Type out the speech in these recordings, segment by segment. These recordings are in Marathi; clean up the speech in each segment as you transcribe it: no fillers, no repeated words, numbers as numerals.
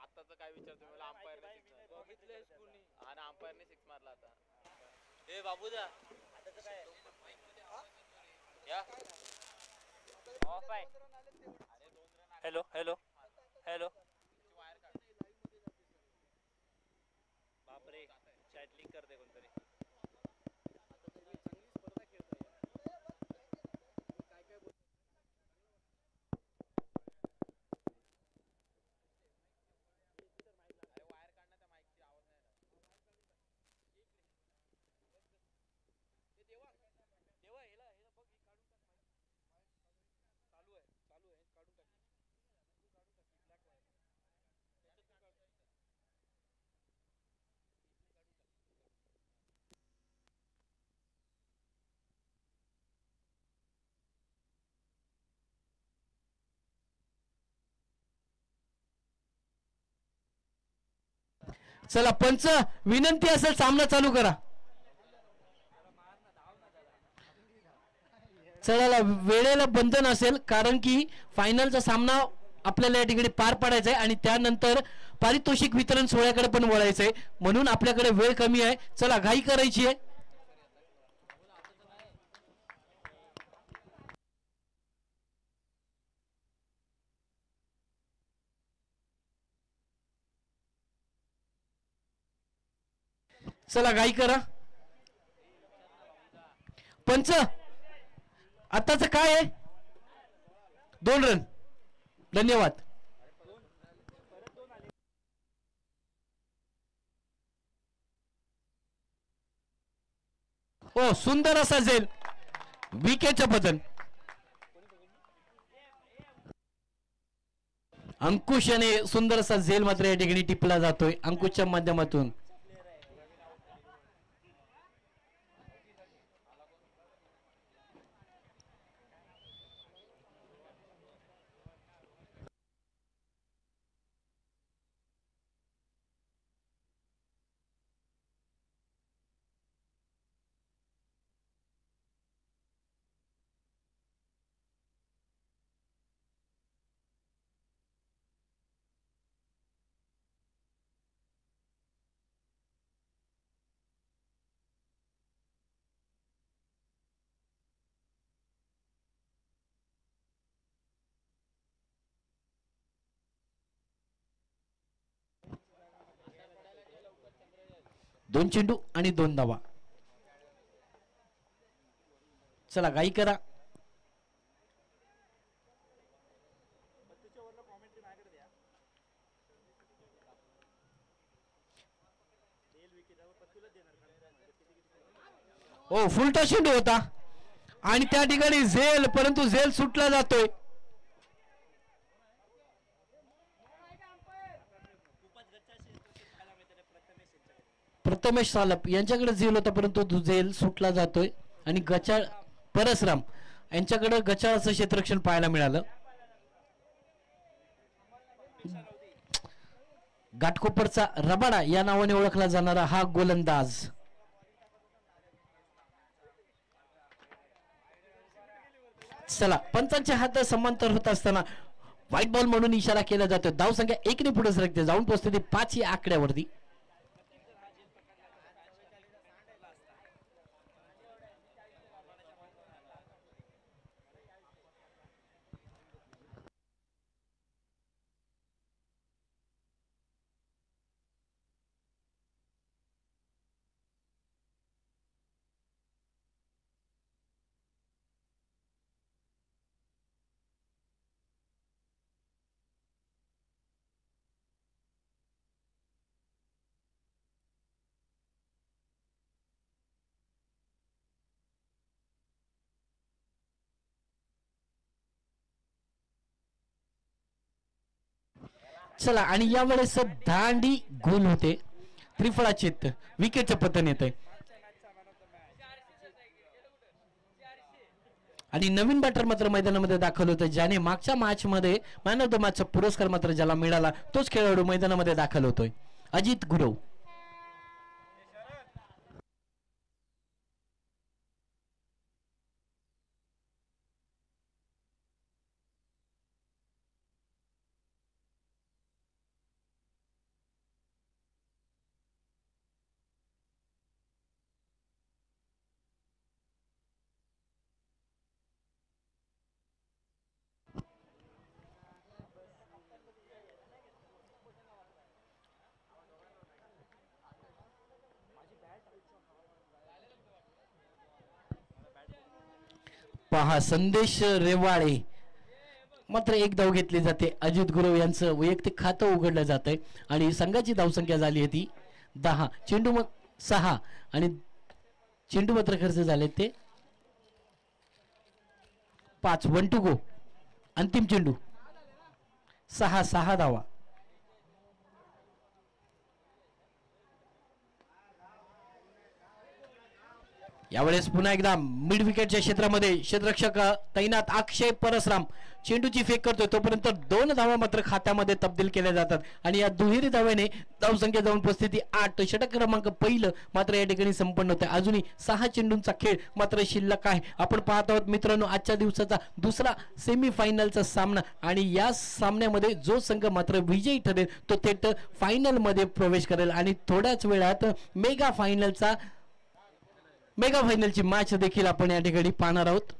आताच काय विचारतो मला अंपायरने सिक्स बघितलंयस कुणी आणि अंपायरने सिक्स मारला आता ए बाबूदा आताच काय या ऑफ आहे हॅलो हॅलो हॅलो बापरे चॅट लिंक करते कोणतरी चला पंच विनंती असेल सामना चालू करा. चला वेळेला बंधन असेल कारण की फायनलचा सामना आपल्याला या ठिकाणी पार पाडायचा आहे आणि त्यानंतर पारितोषिक वितरण सोहळ्याकडे पण वळायचं आहे म्हणून आपल्याकडे वेळ कमी आहे. चला घाई करायची आहे. चला घाई करा. पंच आताच काय आहे 2 रन. धन्यवाद. हो सुंदर असा झेल विकेटचं पतन. अंकुश याने सुंदर असा झेल मात्र या ठिकाणी टिपला जातोय अंकुशच्या माध्यमातून. दोन चेंडू आणि 2 धावा. चला घाई करा. हो फुलटा चेंडू होता आणि त्या ठिकाणी झेल परंतु झेल सुटला जातोय. प्रथमेश सालप यांच्याकडे झेल होता परंतु झेल सुटला जातोय आणि गचाळ परसराम यांच्याकडे गचाळाचं क्षेत्ररक्षण पाहायला मिळालं. घाटकोपरचा रबाडा या नावाने ओळखला जाणारा हा गोलंदाज. चला पंचांचे हात समांतर होत असताना व्हाईट बॉल म्हणून इशारा केला जातो. धावसंख्या 1 ने पुढे सरकते जाऊन पोहोचते 5 या आकड्यावरती. चला आणि यावेळेस दांडी गोल होते. त्रिफळाचेत विकेटचं पतन येत आहे आणि नवीन बॅटर मात्र मैदानामध्ये दाखल होतं ज्याने मागच्या मॅच मध्ये मॅन ऑफ द मॅचचा पुरस्कार मात्र ज्याला मिळाला तोच खेळाडू मैदानामध्ये दाखल होतोय अजित गुरव. पहा संदेश रेवाळे मात्र एक धाव घेतली जाते. अजित गुरव यांचं वैयक्तिक खातं उघडलं जात आहे आणि संघाची धावसंख्या झाली होती 10. चेंडू 6 आणि चेंडू मात्र खर्च झाले ते 5. 1 टू गो. अंतिम चेंडू 6 धावा. यावेळेस पुन्हा एकदा मिड विकेटच्या क्षेत्रामध्ये क्षेत्ररक्षक तैनात अक्षय परसराम चेंडूची फेक करतोय. तोपर्यंत 2 धावा मात्र खात्यामध्ये तब्दील केल्या जातात आणि या दुहेरी धाव्याने धावसंख्या जाऊन परिस्थिती 8. षटक क्रमांक पहिलं मात्र या ठिकाणी संपन्न होते. अजूनही 6 चेंडूंचा खेळ मात्र शिल्लक आहे. आपण पाहत आहोत मित्रांनो आजच्या दिवसाचा दुसरा सेमीफायनलचा सामना आणि या सामन्यामध्ये जो संघ मात्र विजयी ठरेल तो थेट फायनल मध्ये प्रवेश करेल आणि थोड्याच वेळात मेगा फायनलची मॅच देखील आपण या ठिकाणी पाहणार आहोत.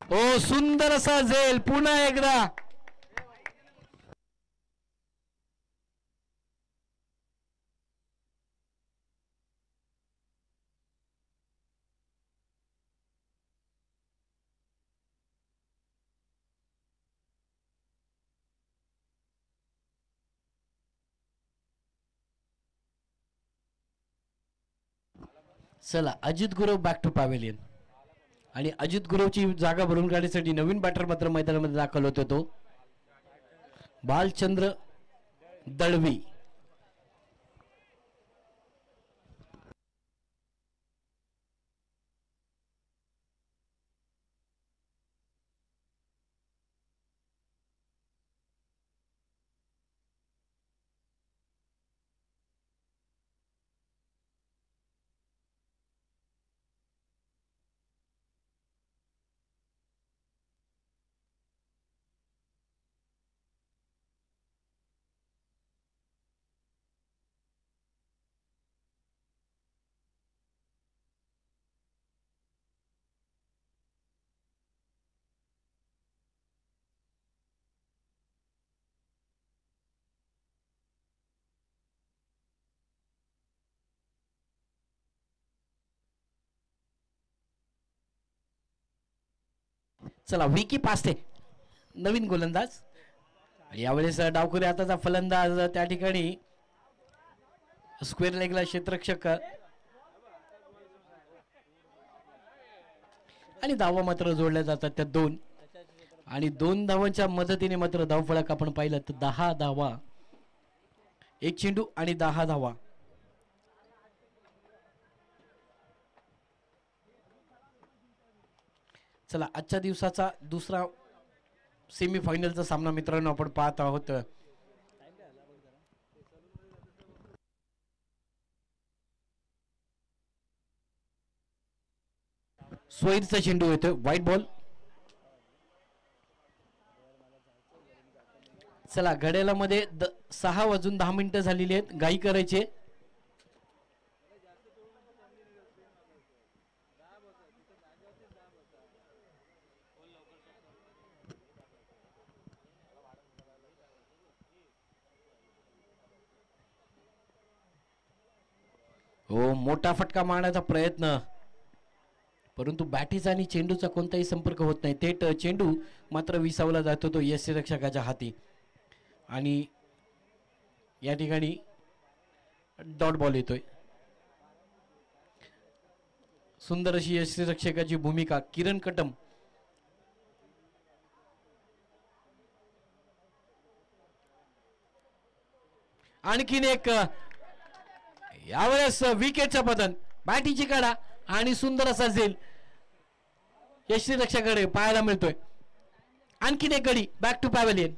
ओ सुंदर असा झेल पुन्हा एकदा. चला Ajit Gurav back to pavilion आणि अजित गुरवची जागा भरून काढण्यासाठी नवीन बॅटर मात्र मैदानामध्ये दाखल होतो तो बालचंद्र दळवी. चला विकी पास्ते नवीन गोलंदाज. यावेळेस डावखुरी आताचा फलंदाज त्या ठिकाणी स्क्वेअर लेगला क्षेत्ररक्षक आणि धावा मात्र जोडल्या जातात त्या 2 आणि 2 धावांच्या मदतीने मात्र धावफलक आपण पाहिलं तर 10 धावा 1 चेंडू आणि 10 धावा. चला आजच्या दिवसाचा दुसरा सेमीफायनलचा सामना मित्रांनो आपण पाहत आहोत. सोयीरचा चेंडू येतोय व्हाईट बॉल. चला घड्याळामध्ये 6:10 झालेली आहेत. घाई करायचे. हो मोठा फटका मारण्याचा प्रयत्न परंतु बॅटीचा आणि चेंडूचा कोणताही संपर्क होत नाही. थेट चेंडू मात्र विसावला जातो तो यष्टीरक्षकाच्या हाती आणि या ठिकाणी डॉट बॉल येतोय. सुंदर अशी यष्टीरक्षकाची भूमिका किरण कटम. आणखीन एक यावेळेस विकेटचा पतन बॅटीची काढा आणि सुंदर असा झेल यष्टीरक्षकाकडे पाहायला मिळतोय. आणखीन एक गडी बॅक टू पॅव्हेलियन.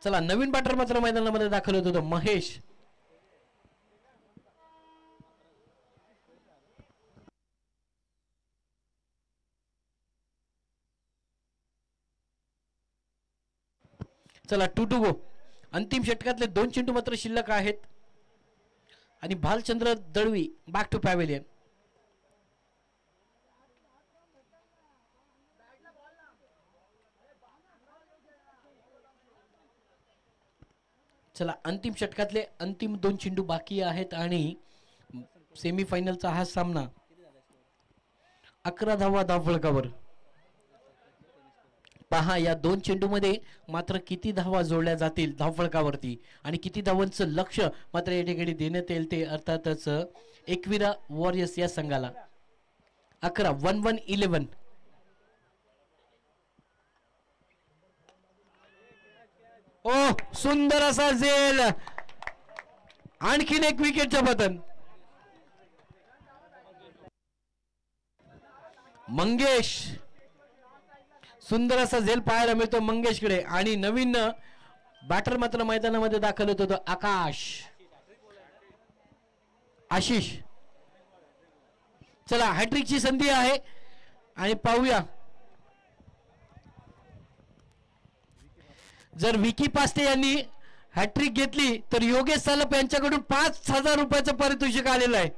चला नवीन बॅटर मात्र मैदानामध्ये दाखल होत होतं महेश. चला 2 to go. अंतिम षटकातले 2 चेंडू मात्र शिल्लक आहेत आणि Bhalchandra Dalvi back to pavilion. चला अंतिम षटकातले अंतिम 2 चेंडू बाकी आहेत आणि सेमीफायनलचा हा सामना 11 धावा धावफलकावर. पहा या 2 चेंडूमध्ये मात्र किती धावा जोडल्या जातील धावफलकावरती आणि किती धावांचं लक्ष मात्र या ठिकाणी देण्यात येईल ते अर्थातच एकविरा वॉरियर्स या संघाला. 11 11 ओ सुंदर असा झेल, आणखीन एक विकेटचं पतन. मंगेश, सुंदर असा झेल पाहायला मिळतो मंगेशकडे आणि नवीन बॅटर मात्र मैदानामध्ये दाखल होत होतो आशिष. चला हॅट्रिकची संधी आहे आणि पाहूया जर विकी पास्टे यांनी हॅट्रिक घेतली तर योगेश सालप यांच्याकडून 5,000 रुपयाचं पारितोषिक आलेलं आहे.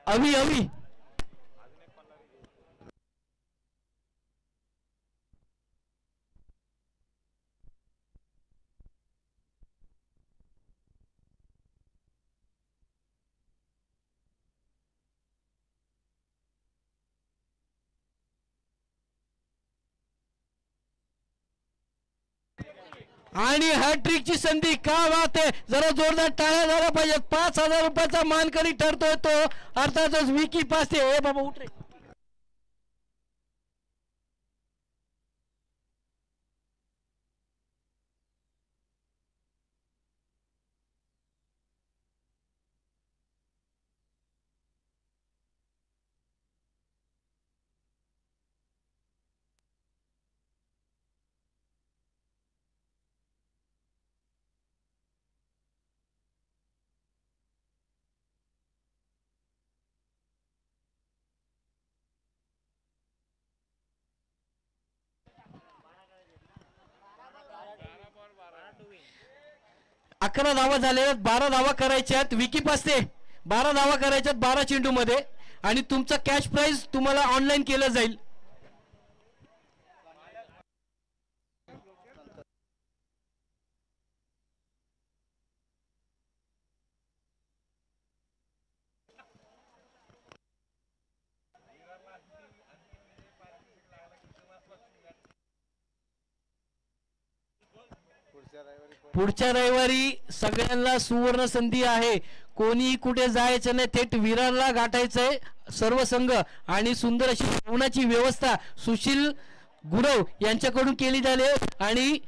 अवी अवी आणि हॅट्रिकची संधी, का बात आहे, जरा जोरदार टाळ्या झाल्या पाहिजेत. 5,000 रुपयाचा मानकरी ठरतोय तो अर्थातच विकी पास्टे. हे बाबा उठ रे. अकरा धावा झालेल्या, 12 धावा करायच्यात. विकी पास्टे 12 धावा करायच्यात 12 चेंडू मध्ये आणि तुमचा कॅश प्राइज तुम्हाला ऑनलाईन केलं जाईल. पुढच्या रविवारी सगळ्यांना सुवर्ण संधी आहे. कोणी कुठे जायचं नाही, थेट विरारला गाठायचंय सर्व संघ आणि सुंदर अशी जेवणाची व्यवस्था सुशील गुरव यांच्याकडून केली झाली आणि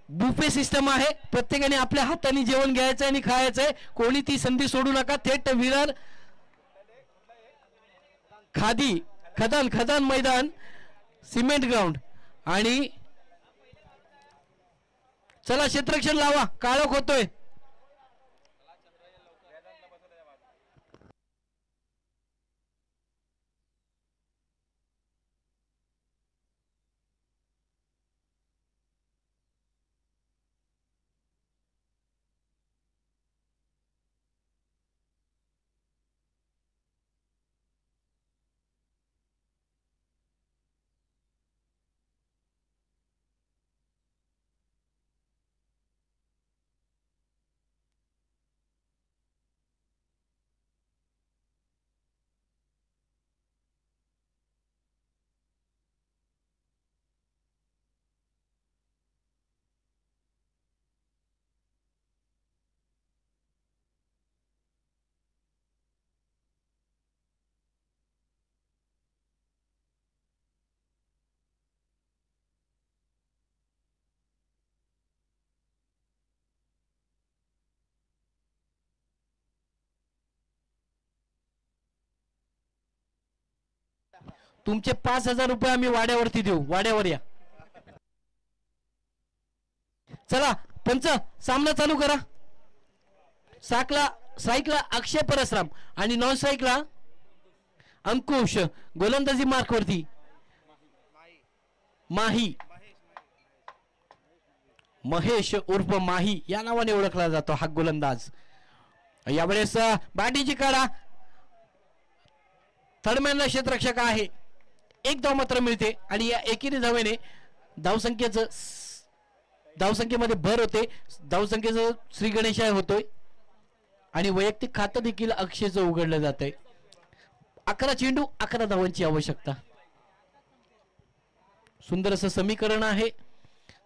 बुफे सिस्टम आहे. प्रत्येकाने आपल्या हाताने जेवण घ्यायचं आणि खायचंय. कोणी ती संधी सोडू नका. थेट विरार खदान मैदान सिमेंट ग्राउंड आणि चला क्षेत्ररक्षण लावा, काळोख होतोय. तुमचे 5,000 रुपये आम्ही वाड्यावरती देऊ. वाड्यावर या. चला पंच, सामना चालू करा. स्ट्राईकला अक्षय परसराम आणि नॉन स्ट्राईकला अंकुश. गोलंदाजी मार्कवरती माही, महेश उर्फ माही या नावाने ओळखला जातो हा गोलंदाज. यावेळेस बॅटिंगची काढा. थर्डमॅनला क्षेत्ररक्षक आहे. 1 धाव मात्र मिळते आणि या एकेरी धावेने धावसंख्येमध्ये भर होते. धावसंख्येचं श्री गणेशाय होतोय आणि वैयक्तिक खातं देखील अक्षयचं उघडलं जात आहे. 11 चेंडू 11 धावांची आवश्यकता. सुंदर असं समीकरण आहे.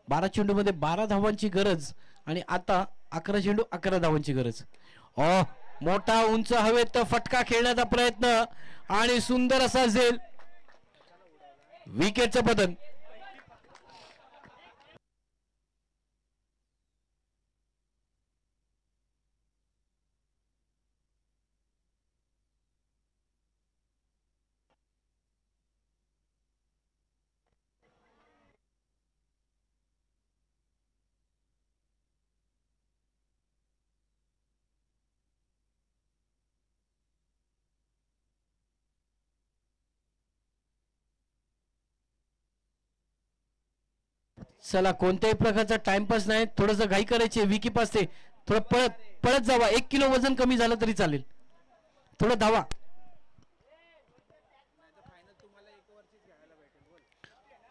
12 चेंडू मध्ये 12 धावांची गरज आणि आता 11 चेंडू 11 धावांची गरज. मोठा उंच हवेत फटका खेळण्याचा प्रयत्न आणि सुंदर असा झेल. विकेटचं पतन. चला कोणत्याही प्रकारचा टाइमपास नाही. थोडस घाई करायची. विकी असते. थोडं पळत पळत जावा. 1 किलो वजन कमी झालं तरी चालेल. थोडं धावा.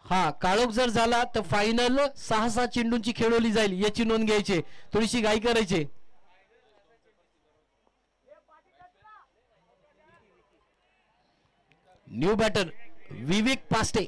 हा काळोख जर झाला तर फायनल 6-6 चेंडूंची खेळवली जाईल याची नोंद घ्यायची. थोडीशी घाई करायची. न्यू बॅटर विवेक पास्टे.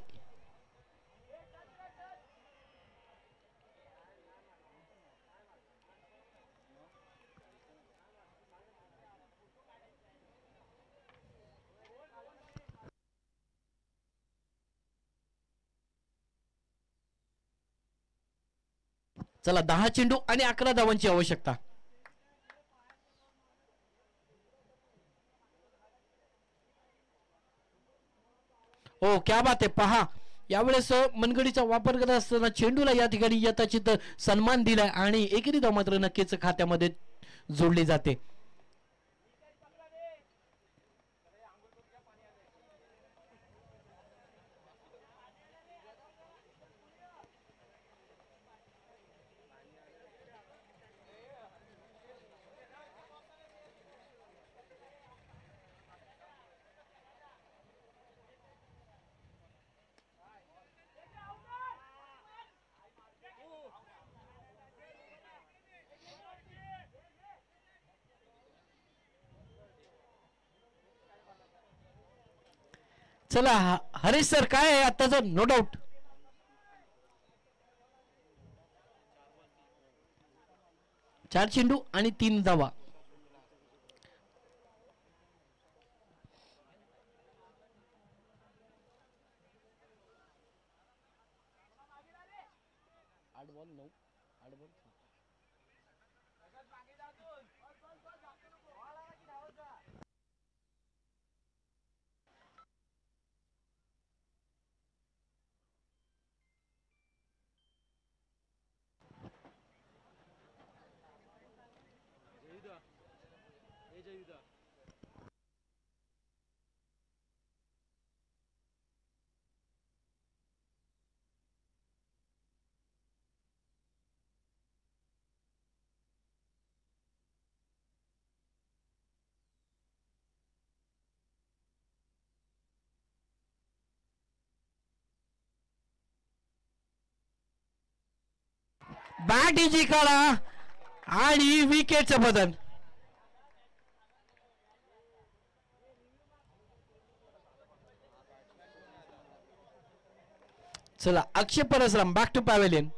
चला 10 चेंडू आणि 11 धावांची आवश्यकता. ओ क्या बात आहे. पहा यावेळेस मनगडीचा वापर करत असताना चेंडूला या ठिकाणी यथाचित सन्मान दिलाय आणि एकेरी धाव मात्र नक्कीच खात्यामध्ये जोडली जाते. चला हरीश सर काय आहे आताच. No doubt. चार चेंडू आणि 3 धावा. बॅट इजी काढा आणि विकेटचं बदल. चला अक्षय परसराम बॅक टू पॅव्हेलियन.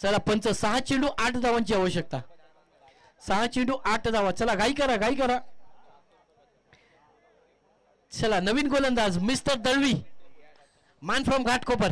चला पंच 6 चेंडू 8 धावांची आवश्यकता. 6 चेंडू 8 धावा. चला घाई करा घाई करा. चला नवीन गोलंदाज मिस्टर दळवी, मान फ्रॉम घाटकोपर.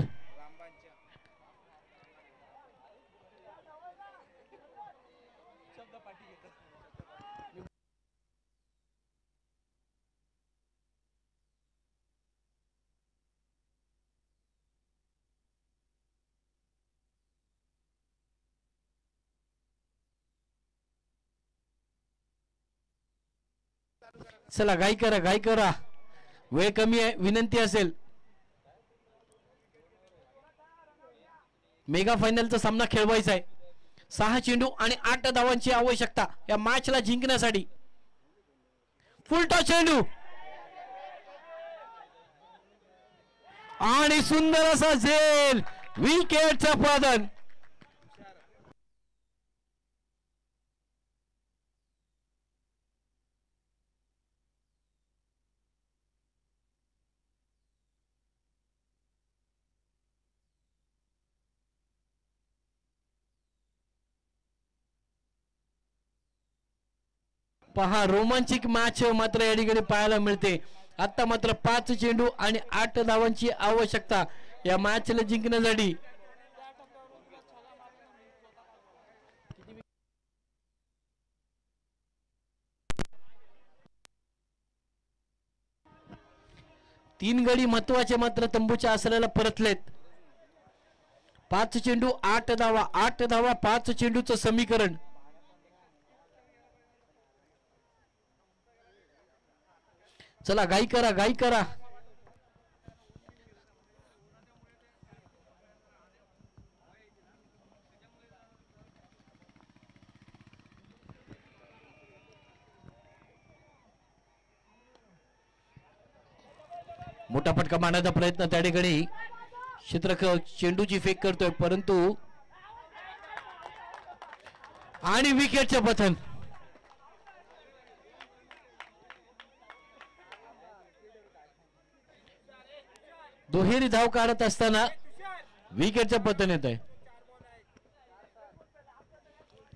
चला घाई करा घाई करा, वेळ कमी आहे. विनंती असेल मेगा फायनलचा सामना खेळवायचा आहे. 6 चेंडू आणि 8 धावांची आवश्यकता या मॅचला जिंकण्यासाठी. फुलटॉस चेंडू आणि सुंदर असा झेल, विकेटचं पतन. पहा रोमांचिक मॅच मात्र या ठिकाणी पाहायला मिळते. आता मात्र 5 चेंडू आणि 8 धावांची आवश्यकता या मॅचला जिंकण्यासाठी. तीन गडी महत्वाचे मात्र तंबूच्या आसऱ्याला परतलेत. 5 चेंडू 8 धावा, 8 धावा 5 चेंडूचं समीकरण. चला घाई करा घाई करा. मोठा फटका मारण्याचा प्रयत्न त्या ठिकाणी क्षेत्ररक्षक चेंडूची फेक करतोय, परंतु आणि विकेटचे पतन. दुहेरी धाव काढत असताना विकेटचं पतन येत आहे.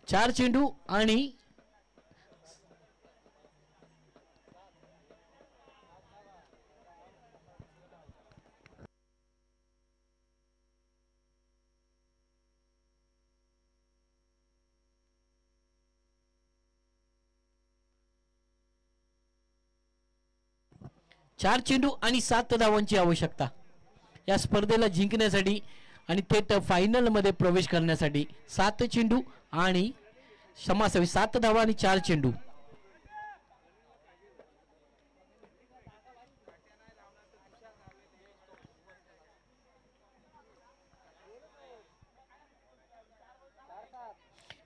4 चेंडू आणि 4 चेंडू आणि 7 धावांची आवश्यकता या स्पर्धेला जिंकण्यासाठी आणि थेट फायनल मध्ये प्रवेश करण्यासाठी. 7 चेंडू आणि क्षमासावी 7 धावा आणि 4 चेंडू.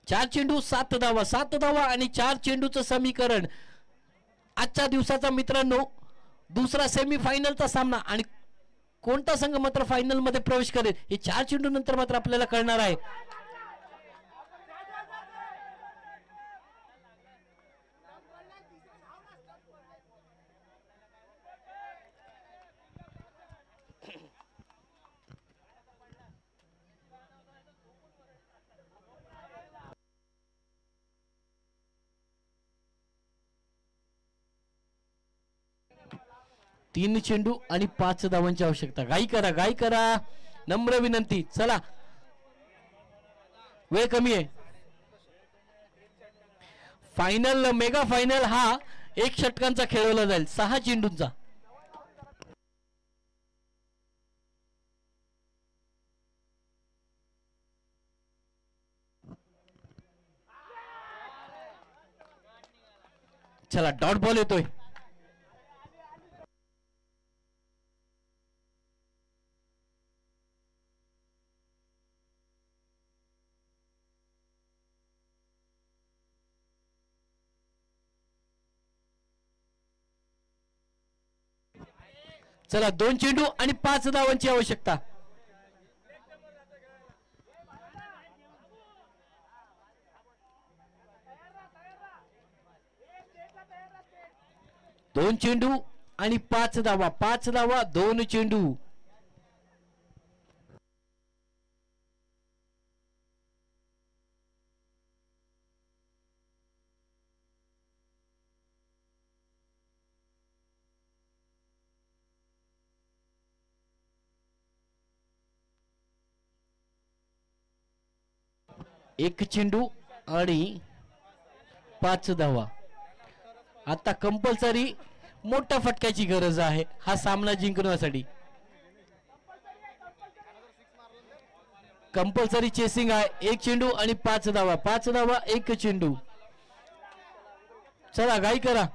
चार चेंडू 7 धावा, 7 धावा आणि 4 चेंडूचं समीकरण. आजच्या दिवसाचा मित्रांनो दुसरा सेमीफायनलचा सामना आणि कोणता संघ मात्र फायनल मध्ये प्रवेश करेल हे 4 चेंडू नंतर मात्र आपल्याला कळणार आहे. तीन चेंडू आणि 5 धावांची आवश्यकता. घाई करा नम्र विनंती. चला वेळ कमी आहे. फायनल मेगा फायनल हा 1 षटकांचा खेळवला जाईल, 6 चेंडूंचा. चला डॉट बॉल येतोय. चला 2 चेंडू आणि 5 धावांची आवश्यकता. दोन चेंडू आणि 5 धावा, 5 धावा 2 चेंडू. एक चेंडू आणि 5 धावा. आता कंपल्सरी मोठ्या फटक्याची गरज आहे हा सामना जिंकण्यासाठी. कंपल्सरी चेसिंग आहे. एक चेंडू आणि 5 धावा. 5 धावा एक चेंडू. चला घाई करा.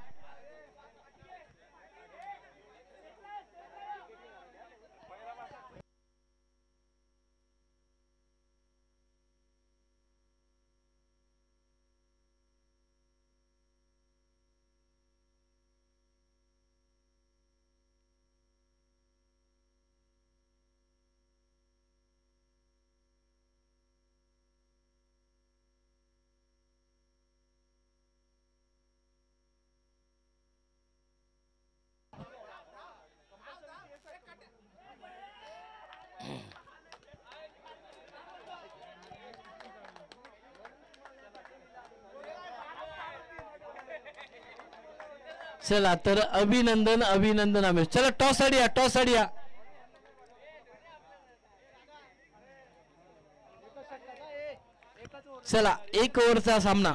चला तर अभिनंदन अभिनंदन आम्ही. चला टॉस आडिया टॉस आडिया. चला 1 ओव्हरचा सामना.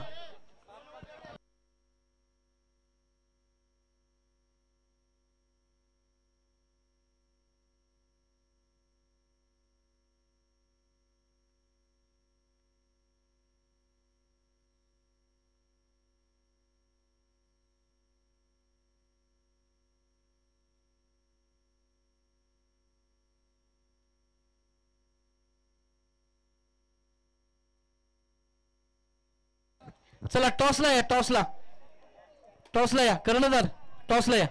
चला टॉसला या टॉसला टॉसला या कर्णधार टॉसला या.